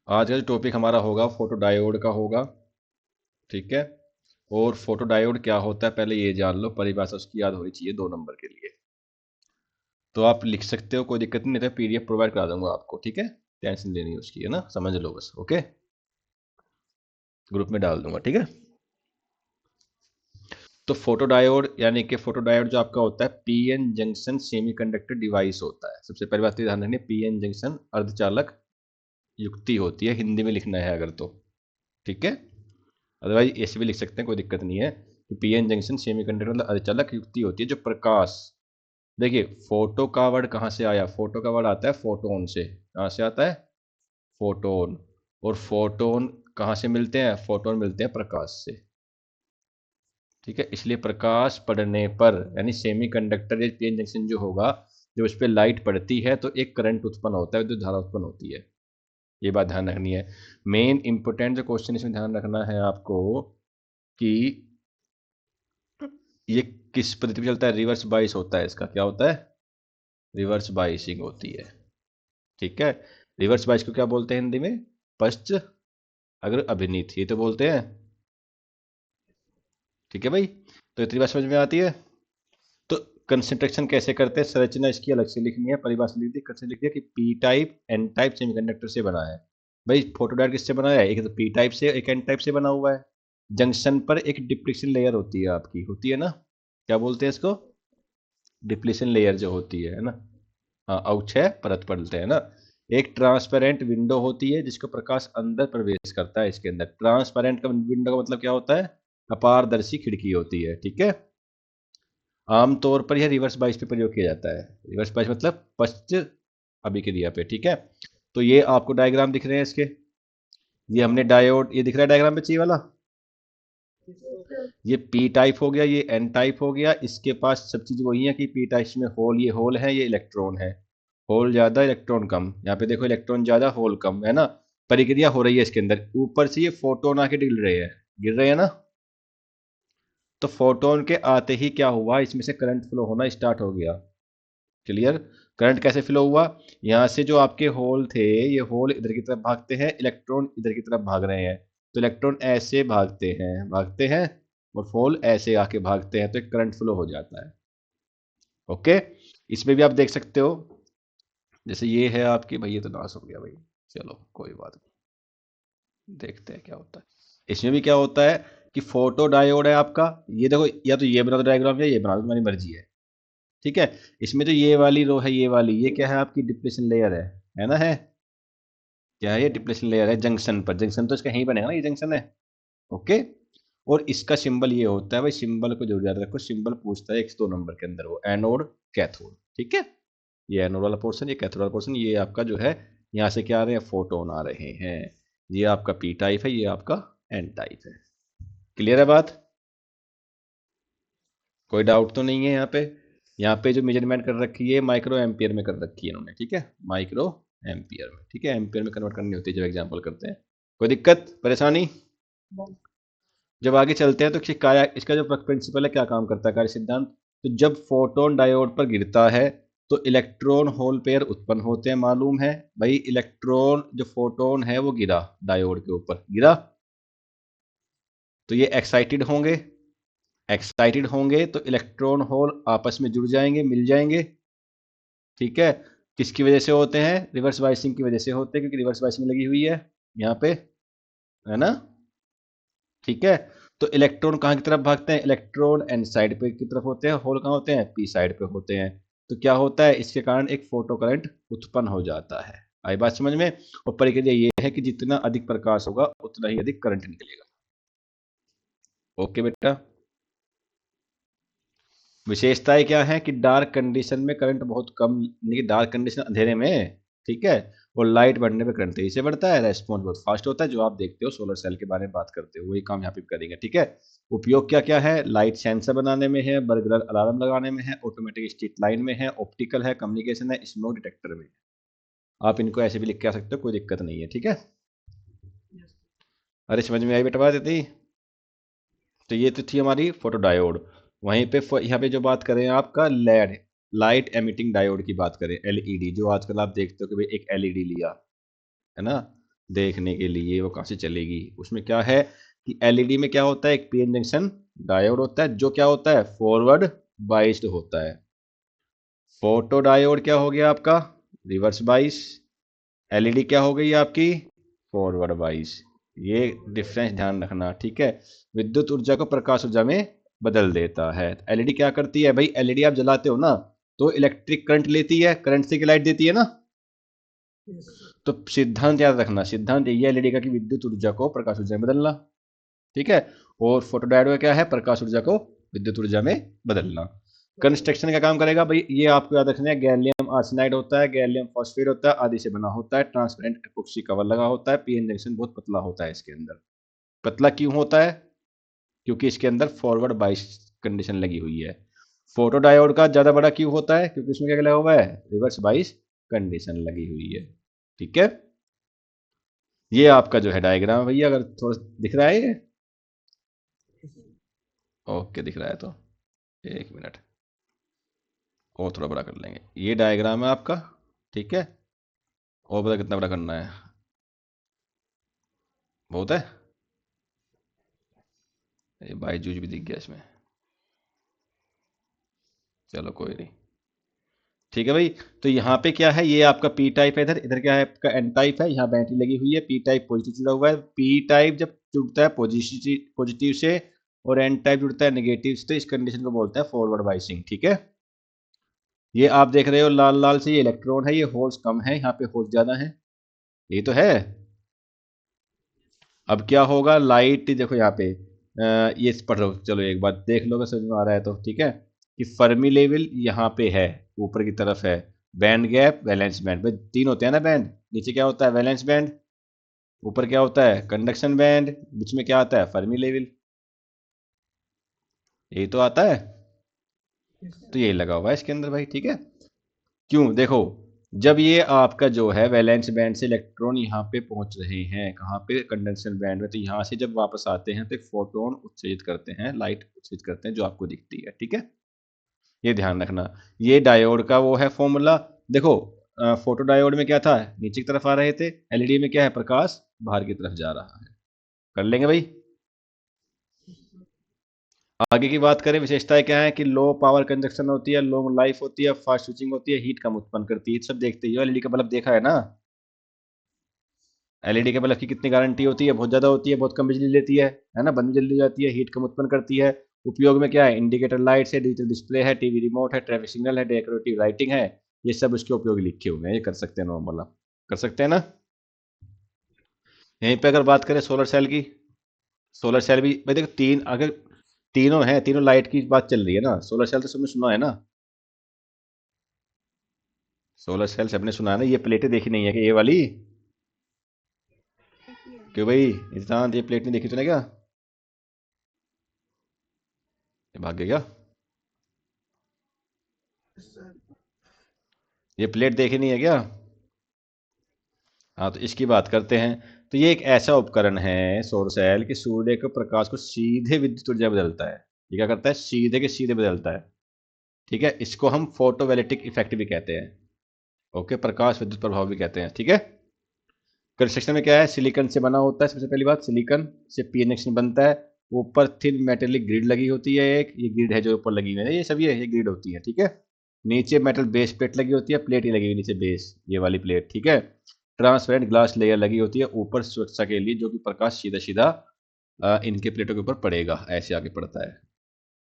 आज का जो टॉपिक हमारा होगा फोटो डायोड का होगा। ठीक है। और फोटो डायोड क्या होता है पहले ये जान लो, परिभाषा उसकी याद होनी चाहिए 2 नंबर के लिए। तो आप लिख सकते हो, कोई दिक्कत नहीं है, पीडीएफ प्रोवाइड करा दूंगा आपको। ठीक है, टेंशन लेनी है उसकी, है ना, समझ लो बस। ओके, ग्रुप में डाल दूंगा। ठीक है। तो फोटो डायोड यानी कि फोटो डायोड जो आपका होता है पीएन जंक्शन सेमीकंडक्टर डिवाइस होता है। सबसे पहली बात तो ध्यान रखनी, पीएन जंक्शन अर्धचालक युक्ति होती है, हिंदी में लिखना है अगर तो। ठीक है, अदरवाइज ऐसे भी लिख सकते हैं, कोई दिक्कत नहीं है। कि पीएन जंक्शन सेमीकंडक्टर मतलब अर्धचालक युक्ति होती है जो प्रकाश, देखिए फोटो का वर्ड कहाँ से आया, फोटो का वर्ड आता है फोटोन से। कहाँ से आता है? फोटोन। और फोटोन कहाँ से मिलते हैं? फोटोन मिलते हैं प्रकाश से। ठीक है, इसलिए प्रकाश पड़ने पर यानी सेमीकंडक्टर या पीएन जंक्शन जो होगा, जब उस पर लाइट पड़ती है तो एक करंट उत्पन्न होता है, विद्युत धारा उत्पन्न होती है। ये बात ध्यान रखनी है। मेन इंपोर्टेंट जो क्वेश्चन इसमें ध्यान रखना है आपको कि ये किस पद्धति में चलता है। रिवर्स बाइस होता है इसका। क्या होता है? रिवर्स बाइसिंग होती है। ठीक है। रिवर्स बाइस को क्या बोलते हैं हिंदी में? पश्च अग्र अभिनीत, ये तो बोलते हैं। ठीक है भाई, तो इतनी बात समझ में आती है। तो कंसंट्रेशन कैसे करते हैं, संरचना इसकी अलग से लिखनी है। परिभाषा लिख दी, कंसंट्रेशन लिख दिया कि P type N type semiconductor से बना है। भाई फोटोडायोड किससे बना है? एक तो पी टाइप से, एक एन टाइप से बना हुआ है। जंक्शन पर एक डिप्लीशन लेयर होती है आपकी, होती है ना, क्या बोलते हैं इसको? डिप्लीशन लेयर जो होती है ना। हाँ, अवक्षय परत पड़ते हैं ना। एक ट्रांसपेरेंट विंडो होती है जिसको प्रकाश अंदर प्रवेश करता है। इसके अंदर ट्रांसपेरेंट का विंडो का मतलब क्या होता है? अपारदर्शी खिड़की होती है। ठीक है। आमतौर पर यह रिवर्स बाइस पे प्रयोग किया जाता है। रिवर्स बाइस मतलब पश्च अभिक्रिया पे। ठीक है। तो ये आपको डायग्राम दिख रहे हैं इसके, ये हमने डायोड, ये दिख रहा है डायग्राम में चाहिए वाला, ये पी टाइप हो गया, ये एन टाइप हो गया। इसके पास सब चीज वही है कि पी टाइप में होल, ये होल है, ये इलेक्ट्रॉन है। होल ज्यादा इलेक्ट्रॉन कम, यहाँ पे देखो इलेक्ट्रॉन ज्यादा होल कम, है ना। परिक्रिया हो रही है इसके अंदर, ऊपर से ये फोटोन आके गिर रहे हैं ना। तो फोटोन के आते ही क्या हुआ, इसमें से करंट फ्लो होना स्टार्ट हो गया। क्लियर? करंट कैसे फ्लो हुआ? यहाँ से जो आपके होल थे, ये होल इधर की तरफ भागते हैं, इलेक्ट्रॉन इधर की तरफ भाग रहे हैं। तो इलेक्ट्रॉन ऐसे भागते हैं और होल ऐसे आके भागते हैं, तो एक करंट फ्लो हो जाता है। ओके। इसमें भी आप देख सकते हो, जैसे ये है आपकी, भाई ये तो नाश हो गया भाई, चलो कोई बात नहीं, देखते हैं क्या होता है। इसमें भी क्या होता है कि फोटो डायोड है आपका, ये देखो, या तो ये बना दो डायग्राम या ये बना दो, तुम्हारी मर्जी है। ठीक है। इसमें जो ये वाली रो है, ये वाली, ये क्या है आपकी? डिप्लेशन लेयर है ना, है। क्या है? ये डिप्लेशन लेयर है जंक्शन पर। जंक्शन तो इसका यहीं बनेगा ना, ये जंक्शन है। ओके। और इसका सिंबल ये होता है भाई, सिंबल को जरूर याद रखो, सिंबल पूछता है 102 नंबर के अंदर, वो एनोड कैथोड। ठीक है। ये एनोड वाला पोर्शन, ये कैथोड वाला पोर्शन, ये आपका जो है, यहाँ से क्या आ रहे हैं? फोटोन आ रहे हैं। ये आपका पी टाइप है, ये आपका एन टाइप है। क्लियर है बात? कोई डाउट तो नहीं है यहाँ पे? यहाँ पे जो मेजरमेंट कर रखी है माइक्रो एम्पियर में कर रखी है इन्होंने। ठीक है, माइक्रो एम्पियर में। ठीक है, एम्पियर में कन्वर्ट करनी होती है जब एग्जाम्पल करते हैं। कोई दिक्कत परेशानी? जब आगे चलते हैं तो इसका जो प्रिंसिपल है, क्या काम करता है, कार्य सिद्धांत। तो जब फोटोन डायोड पर गिरता है तो इलेक्ट्रॉन होल पेयर उत्पन्न होते हैं, मालूम है भाई। इलेक्ट्रॉन जो फोटोन है वो गिरा, डायोड के ऊपर गिरा, तो ये एक्साइटेड होंगे तो इलेक्ट्रॉन होल आपस में जुड़ जाएंगे, मिल जाएंगे। ठीक है। किसकी वजह से होते हैं? रिवर्स बाइसिंग की वजह से होते हैं, क्योंकि रिवर्स बाइसिंग लगी हुई है यहाँ पे, है ना। ठीक है। तो इलेक्ट्रॉन कहाँ की तरफ भागते हैं? इलेक्ट्रॉन एन साइड पे की तरफ होते हैं, होल कहाँ होते हैं? पी साइड पे होते हैं। तो क्या होता है, इसके कारण एक फोटो करंट उत्पन्न हो जाता है। आई बात समझ में? और प्रक्रिया ये है कि जितना अधिक प्रकाश होगा उतना ही अधिक करंट निकलेगा। ओके बेटा। विशेषताएं क्या है कि डार्क कंडीशन में करंट बहुत कम, यानी कि डार्क कंडीशन अंधेरे में, ठीक है, और लाइट बढ़ने पे करंट तेजी से बढ़ता है, रेस्पॉन्स बहुत फास्ट होता है। जो आप देखते हो सोलर सेल के बारे में बात करते हो, वही काम यहाँ पे भी करेंगे। ठीक है। उपयोग क्या क्या है? लाइट सेंसर बनाने में है, बर्गलर अलार्म लगाने में है, ऑटोमेटिक स्ट्रीट लाइन में है, ऑप्टिकल है, कम्युनिकेशन है, स्मोक डिटेक्टर में। आप इनको ऐसे भी लिख के आ सकते हो, कोई दिक्कत नहीं है। ठीक है। अरे समझ में आई बेटा बात इतनी? तो ये तो थी हमारी फोटो डायोड। वहीं पे यहाँ पे जो बात करें आपका लेड, लाइट एमिटिंग डायोड की बात करें, एलईडी, जो आजकल आप देखते हो कि भाई एक एलईडी लिया, है ना, देखने के लिए वो कहाँ से चलेगी। उसमें क्या है कि एलईडी में क्या होता है, एक पीएन जंक्शन डायोड होता है जो क्या होता है, फॉरवर्ड बाइस्ड होता है। फोटो डायोड क्या हो गया आपका, रिवर्स बाइस। एलईडी क्या हो गई आपकी, फॉरवर्ड बाइस। ये डिफरेंस ध्यान रखना, ठीक है। विद्युत ऊर्जा को प्रकाश ऊर्जा में बदल देता है। एलईडी क्या करती है भाई, एलईडी आप जलाते हो ना तो इलेक्ट्रिक करंट लेती है, करंट से की लाइट देती है ना। तो सिद्धांत याद रखना, सिद्धांत यही है एलईडी का कि विद्युत ऊर्जा को प्रकाश ऊर्जा में बदलना, ठीक है। और फोटोडायोड का क्या है, प्रकाश ऊर्जा को विद्युत ऊर्जा में बदलना। कंस्ट्रक्शन का काम करेगा भाई, ये आपको याद रखना है, गैलियम आर्सेनाइड होता है, गैलियम फॉस्फेट होता है, आदि से बना होता है। ट्रांसपेरेंट एपॉक्सी कवर लगा होता है। पीएन जंक्शन बहुत पतला होता है इसके अंदर। पतला क्यों होता है, क्योंकि इसके अंदर फॉरवर्ड बाइस कंडीशन लगी हुई है। फोटो डायोड का ज्यादा बड़ा क्यों होता है, क्योंकि इसमें क्या लगा हुआ है, रिवर्स बाइस कंडीशन लगी हुई है, ठीक है। ये आपका जो है डायग्राम भैया, अगर थोड़ा दिख रहा है ये, ओके दिख रहा है तो एक मिनट और थोड़ा बड़ा कर लेंगे। ये डायग्राम है आपका, ठीक है। और पता कितना बड़ा करना है, बहुत है। ये बाई जूझ भी दिख गया इसमें, चलो कोई नहीं, ठीक है भाई। तो यहाँ पे क्या है, ये आपका पी टाइप है, इधर इधर क्या है आपका एन टाइप है। यहाँ बैटरी लगी हुई है, पी टाइप पॉजिटिव जुड़ा हुआ है। पी टाइप जब जुड़ता है पॉजिटिव पॉजिटिव से और एन टाइप जुड़ता है नेगेटिव से, तो इस कंडीशन को बोलते हैं फॉरवर्ड बाइसिंग, ठीक है। ये आप देख रहे हो लाल लाल से, ये इलेक्ट्रॉन है, ये होल्स कम है, यहाँ पे होल्स ज्यादा है, ये तो है। अब क्या होगा, लाइट देखो यहाँ पे ये पढ़ लो, चलो एक बात देख लो अगर समझ में आ रहा है तो, ठीक है। कि फर्मी लेवल यहाँ पे है, ऊपर की तरफ है। बैंड गैप, वैलेंस बैंड, भाई तीन होते हैं ना बैंड। नीचे क्या होता है, वैलेंस बैंड। ऊपर क्या होता है, कंडक्शन बैंड। बीच में क्या आता है, फर्मी लेवल। यही तो आता है। तो यही लगा हुआ है इसके अंदर भाई, ठीक है। क्यों, देखो, जब ये आपका जो है वैलेंस बैंड से इलेक्ट्रॉन यहाँ पे पहुंच रहे हैं, कहाँ पे, कंडक्शन बैंड में, तो यहाँ से जब वापस आते हैं तो फोटोन उत्सर्जित करते हैं, लाइट उत्सर्जित करते हैं जो आपको दिखती है, ठीक है। ये ध्यान रखना। ये डायोड का वो है फॉर्मूला। देखो, फोटो डायोड में क्या था, नीचे की तरफ आ रहे थे। एलईडी में क्या है, प्रकाश बाहर की तरफ जा रहा है। कर लेंगे भाई। आगे की बात करें, विशेषताएं क्या है कि लो पावर कंजक्शन होती है, लॉन्ग लाइफ होती है, फास्ट स्विचिंग होती है, हीट कम उत्पन्न करती है। सब देखते ही हो, एलईडी का बल्ब देखा है ना। एलईडी के बल्ब की कितनी गारंटी होती है, बहुत ज्यादा होती है, बहुत कम बिजली लेती है ना, बंद जल्दी हो जाती है, हीट कम उत्पन्न करती है। उपयोग में क्या है, इंडिकेटर लाइट्स है, डिजिटल डिस्प्ले है, टीवी रिमोट है, ट्रैफिक सिग्नल है, डेकोरेटिव लाइटिंग है। ये सब उसके उपयोग लिखे हुए हैं, ये कर सकते हैं नॉर्मल आप, कर सकते हैं ना। यहीं पे अगर बात करें सोलर सेल की, सोलर सेल भी भाई देखो, तीन अगर तीनों हैं, तीनों लाइट की बात चल रही है ना, सोलर सेल तो सबने सुना है ना। सोलर सेल सबने सुना है ना। ये प्लेटें देखी नहीं है कि ये वाली, क्यों भाई इंसान, ये प्लेट नहीं देखी तूने क्या, ये भाग गया क्या, ये प्लेट देखी नहीं है क्या। हाँ तो इसकी बात करते हैं। तो ये एक ऐसा उपकरण है सौर सेल कि सूर्य के प्रकाश को सीधे विद्युत ऊर्जा बदलता है। ये क्या करता है, सीधे के सीधे बदलता है, ठीक है। इसको हम फोटोवोल्टिक इफेक्ट भी कहते हैं, ओके, प्रकाश विद्युत प्रभाव भी कहते हैं, ठीक है। कंस्ट्रक्शन में क्या है, सिलिकॉन से बना होता है। सबसे पहली बात, सिलिकॉन से पी कनेक्शन बनता है। ऊपर थिन मेटेलिक ग्रिड लगी होती है, एक ये ग्रिड है जो ऊपर लगी हुई है, ये सब ये ग्रिड होती है, ठीक है। नीचे मेटल बेस प्लेट लगी होती है, प्लेट ही लगी हुई नीचे बेस, ये वाली प्लेट, ठीक है। ट्रांसपेरेंट ग्लास लेयर लगी होती है ऊपर सुरक्षा के लिए, जो कि प्रकाश सीधा सीधा इनके प्लेटों के ऊपर पड़ेगा, ऐसे आगे पड़ता है,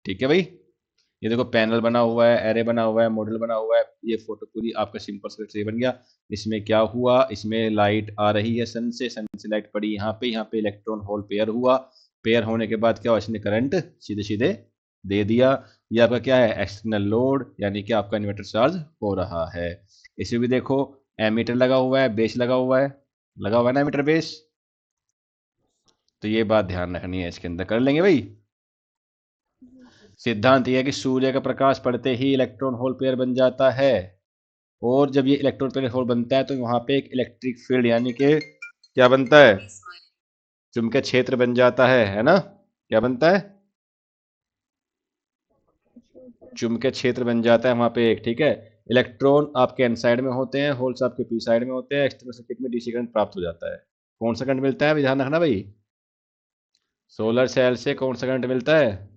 ठीक है भाई। ये देखो पैनल बना हुआ है, एरे बना हुआ है, मॉडल बना हुआ है। ये फोटो पूरी आपका सिंपल से बन गया। इसमें क्या हुआ, इसमें लाइट आ रही है सन से लाइट पड़ी यहाँ पे इलेक्ट्रॉन होल पेयर हुआ। पेयर होने के बाद क्या हुआ, इसने करंट सीधे सीधे दे दिया। ये आपका क्या है, एक्सटर्नल लोड, यानी कि आपका इन्वर्टर चार्ज हो रहा है। इसमें भी देखो एमीटर लगा हुआ है, बेस लगा हुआ है, लगा हुआ है ना एमीटर बेस। तो ये बात ध्यान रखनी है इसके अंदर, कर लेंगे भाई। सिद्धांत यह है कि सूर्य का प्रकाश पड़ते ही इलेक्ट्रॉन होल पेयर बन जाता है। और जब ये इलेक्ट्रॉन पेयर होल बनता है तो वहां पे एक इलेक्ट्रिक फील्ड, यानी कि क्या बनता है, चुंबकीय क्षेत्र बन जाता है ना। क्या बनता है, चुंबकीय क्षेत्र बन जाता है वहां पे एक, ठीक है। इलेक्ट्रॉन आपके एन साइड में होते हैं, होल्स आपके पी साइड में होते हैं। एक्सटर्नल सर्किट में डीसी करंट प्राप्त हो जाता है। कौन सा करंट मिलता है, अभी ध्यान रखना भाई। सोलर सेल से कौन सा करंट मिलता है?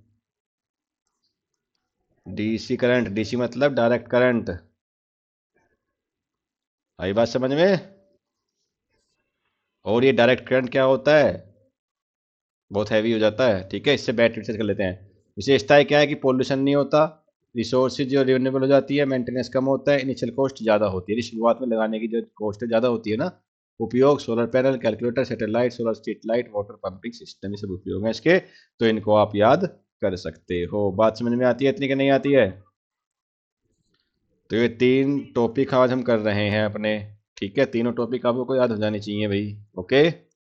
DC current. डीसी मतलब डायरेक्ट करंट। आई बात समझ में? और ये डायरेक्ट करंट क्या होता है? बहुत हैवी हो जाता है। ठीक है, इससे बैटरी चार्ज कर लेते हैं। विशेषताएं क्या है कि पोल्यूशन नहीं होता, रिसोर्सेज जो रिन्यूएबल हो जाती है, मेंटेनेंस कम होता है, इनिशियल कॉस्ट ज़्यादा होती है, यदि शुरुआत में लगाने की जो कॉस्ट ज़्यादा होती है ना। उपयोग solar panel, calculator, satellite, solar street light, water pumping system, ये सब उपयोग है इसके। तो इनको आप याद कर सकते हो। बात समझ में आती है इतनी कि नहीं आती है? तो ये 3 टॉपिक आज हम कर रहे हैं अपने। ठीक है, तीनों टॉपिक आपको याद हो जानी चाहिए भाई। ओके।